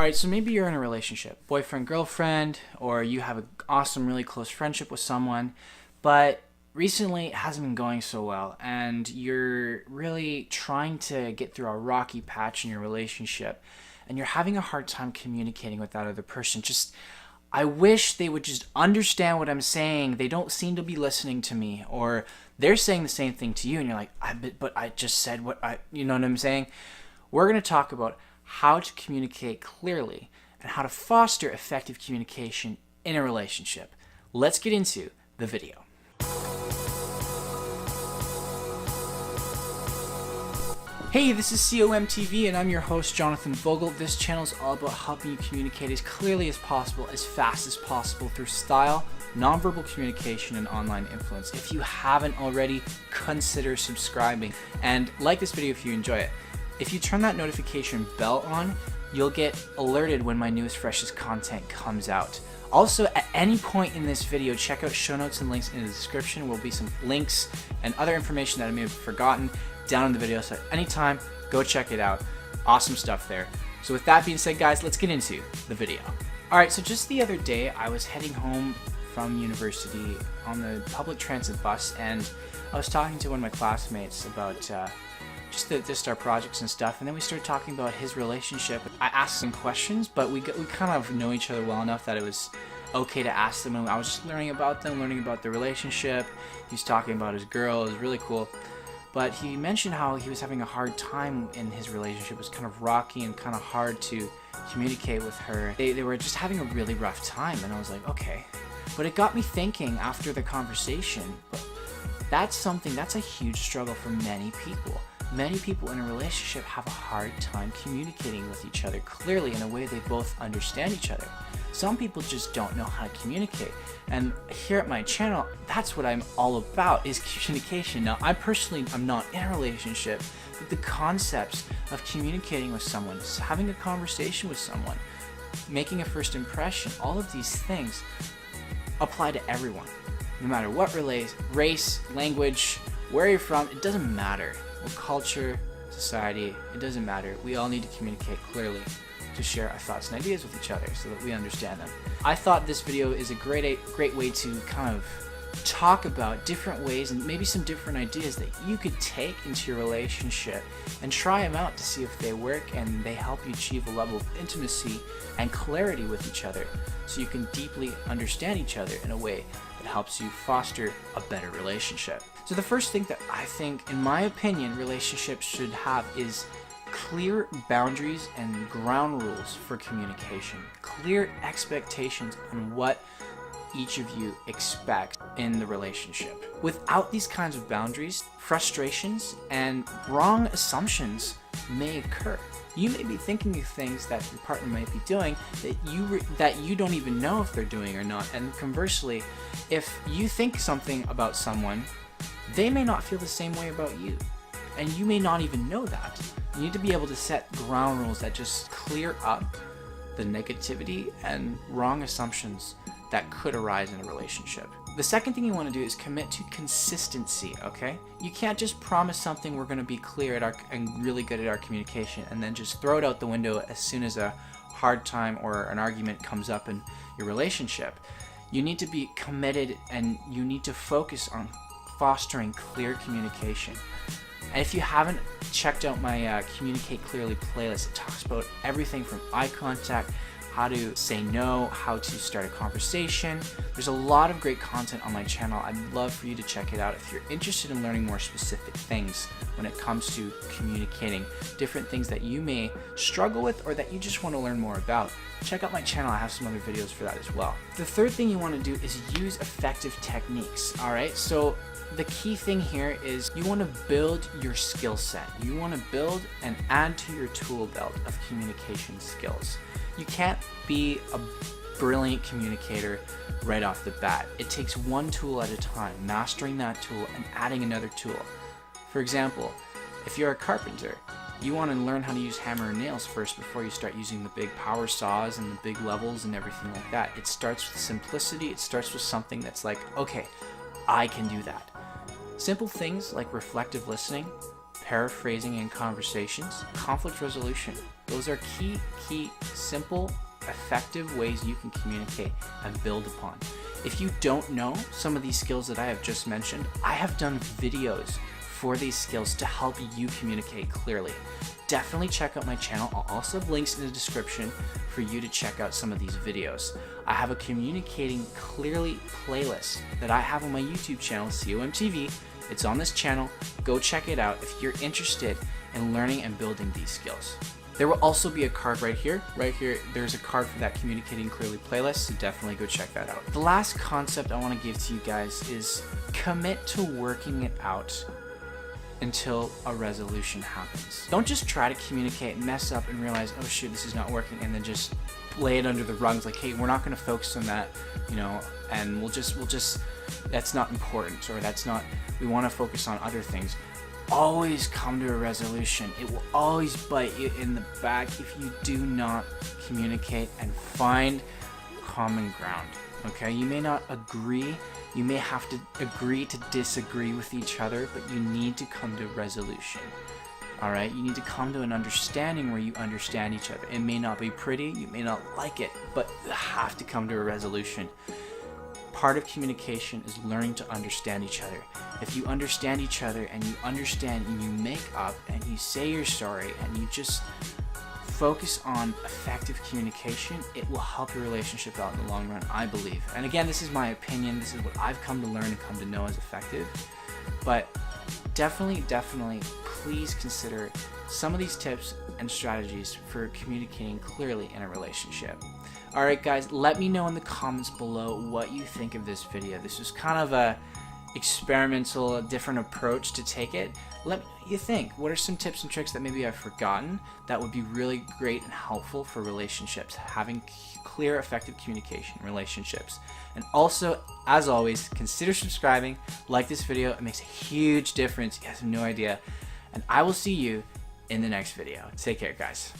Alright, so maybe you're in a relationship, boyfriend, girlfriend, or you have an awesome, really close friendship with someone, but recently it hasn't been going so well, and you're really trying to get through a rocky patch in your relationship, and you're having a hard time communicating with that other person. I wish they would just understand what I'm saying. They don't seem to be listening to me, or they're saying the same thing to you, and you're like, but I just said you know what I'm saying? We're going to talk about how to communicate clearly and how to foster effective communication in a relationship. Let's get into the video. Hey, this is ComTV and I'm your host, Jonathon Vogel. This channel is all about helping you communicate as clearly as possible, as fast as possible through style, nonverbal communication, and online influence. If you haven't already, consider subscribing and like this video if you enjoy it. If you turn that notification bell on, you'll get alerted when my newest, freshest content comes out. Also, at any point in this video, check out show notes and links in the description. There will be some links and other information that I may have forgotten down in the video, so at any time, go check it out. Awesome stuff there. So with that being said, guys, let's get into the video. Alright, so just the other day, I was heading home from university on the public transit bus, and I was talking to one of my classmates about just our projects and stuff, and then we started talking about his relationship. I asked some questions, but we kind of know each other well enough that it was okay to ask them, and I was just learning about them, learning about their relationship. He was talking about his girl. It was really cool. But he mentioned how he was having a hard time in his relationship. It was kind of rocky and kind of hard to communicate with her. They were just having a really rough time, and I was like, okay. But it got me thinking after the conversation, that's a huge struggle for many people. Many people in a relationship have a hard time communicating with each other clearly in a way they both understand each other. Some people just don't know how to communicate. And here at my channel, that's what I'm all about, is communication. Now, I personally am not in a relationship, but the concepts of communicating with someone, having a conversation with someone, making a first impression, all of these things apply to everyone. No matter what race, language, where you're from, it doesn't matter. What culture, society, it doesn't matter. We all need to communicate clearly to share our thoughts and ideas with each other so that we understand them. I thought this video is a great way to kind of talk about different ways and maybe some different ideas that you could take into your relationship and try them out to see if they work and they help you achieve a level of intimacy and clarity with each other so you can deeply understand each other in a way that helps you foster a better relationship. So the first thing that I think, in my opinion, relationships should have is clear boundaries and ground rules for communication. Clear expectations on what each of you expects in the relationship. Without these kinds of boundaries, frustrations and wrong assumptions may occur. You may be thinking of things that your partner might be doing that you don't even know if they're doing or not. And conversely, if you think something about someone, they may not feel the same way about you. And you may not even know that. You need to be able to set ground rules that just clear up the negativity and wrong assumptions that could arise in a relationship. The second thing you want to do is commit to consistency, okay? You can't just promise something we're going to be clear and really good at our communication and then just throw it out the window as soon as a hard time or an argument comes up in your relationship. You need to be committed and you need to focus on fostering clear communication. And if you haven't checked out my Communicate Clearly playlist, it talks about everything from eye contact, how to say no, how to start a conversation. There's a lot of great content on my channel. I'd love for you to check it out if you're interested in learning more specific things when it comes to communicating, different things that you may struggle with or that you just want to learn more about. Check out my channel. I have some other videos for that as well. The third thing you want to do is use effective techniques. All right, so the key thing here is you want to build your skill set. You want to build and add to your tool belt of communication skills. You can't be a brilliant communicator right off the bat. It takes one tool at a time, mastering that tool and adding another tool. For example, if you're a carpenter, you want to learn how to use hammer and nails first before you start using the big power saws and the big levels and everything like that. It starts with simplicity. It starts with something that's like, okay, I can do that. Simple things like reflective listening, paraphrasing in conversations, conflict resolution, Those are key, simple, effective ways you can communicate and build upon. If you don't know some of these skills that I have just mentioned, I have done videos for these skills to help you communicate clearly. Definitely check out my channel. I'll also have links in the description for you to check out some of these videos. I have a Communicating Clearly playlist that I have on my YouTube channel, ComTV. It's on this channel. Go check it out if you're interested in learning and building these skills. There will also be a card right here. Right here, there's a card for that Communicating Clearly playlist, so definitely go check that out. The last concept I want to give to you guys is commit to working it out until a resolution happens. Don't just try to communicate, mess up, and realize, oh shoot, this is not working, and then just lay it under the rug. Like, hey, we're not going to focus on that, you know, and we'll just, that's not important, or that's not, we want to focus on other things. Always come to a resolution. It will always bite you in the back if you do not communicate and find common ground. Okay, you may not agree, you may have to agree to disagree with each other, but you need to come to a resolution. Alright, you need to come to an understanding where you understand each other. It may not be pretty, you may not like it, but you have to come to a resolution. Part of communication is learning to understand each other. If you understand each other and you understand and you make up and you say you're sorry and you just focus on effective communication, it will help your relationship out in the long run, I believe. And again, this is my opinion. This is what I've come to learn and come to know as effective. But definitely, please consider some of these tips and strategies for communicating clearly in a relationship. Alright guys, let me know in the comments below what you think of this video. This was kind of a experimental, different approach to take it. Let me know what you think. What are some tips and tricks that maybe I've forgotten that would be really great and helpful for relationships, having clear, effective communication in relationships? And also, as always, consider subscribing, like this video. It makes a huge difference. You guys have no idea. And I will see you in the next video. Take care, guys.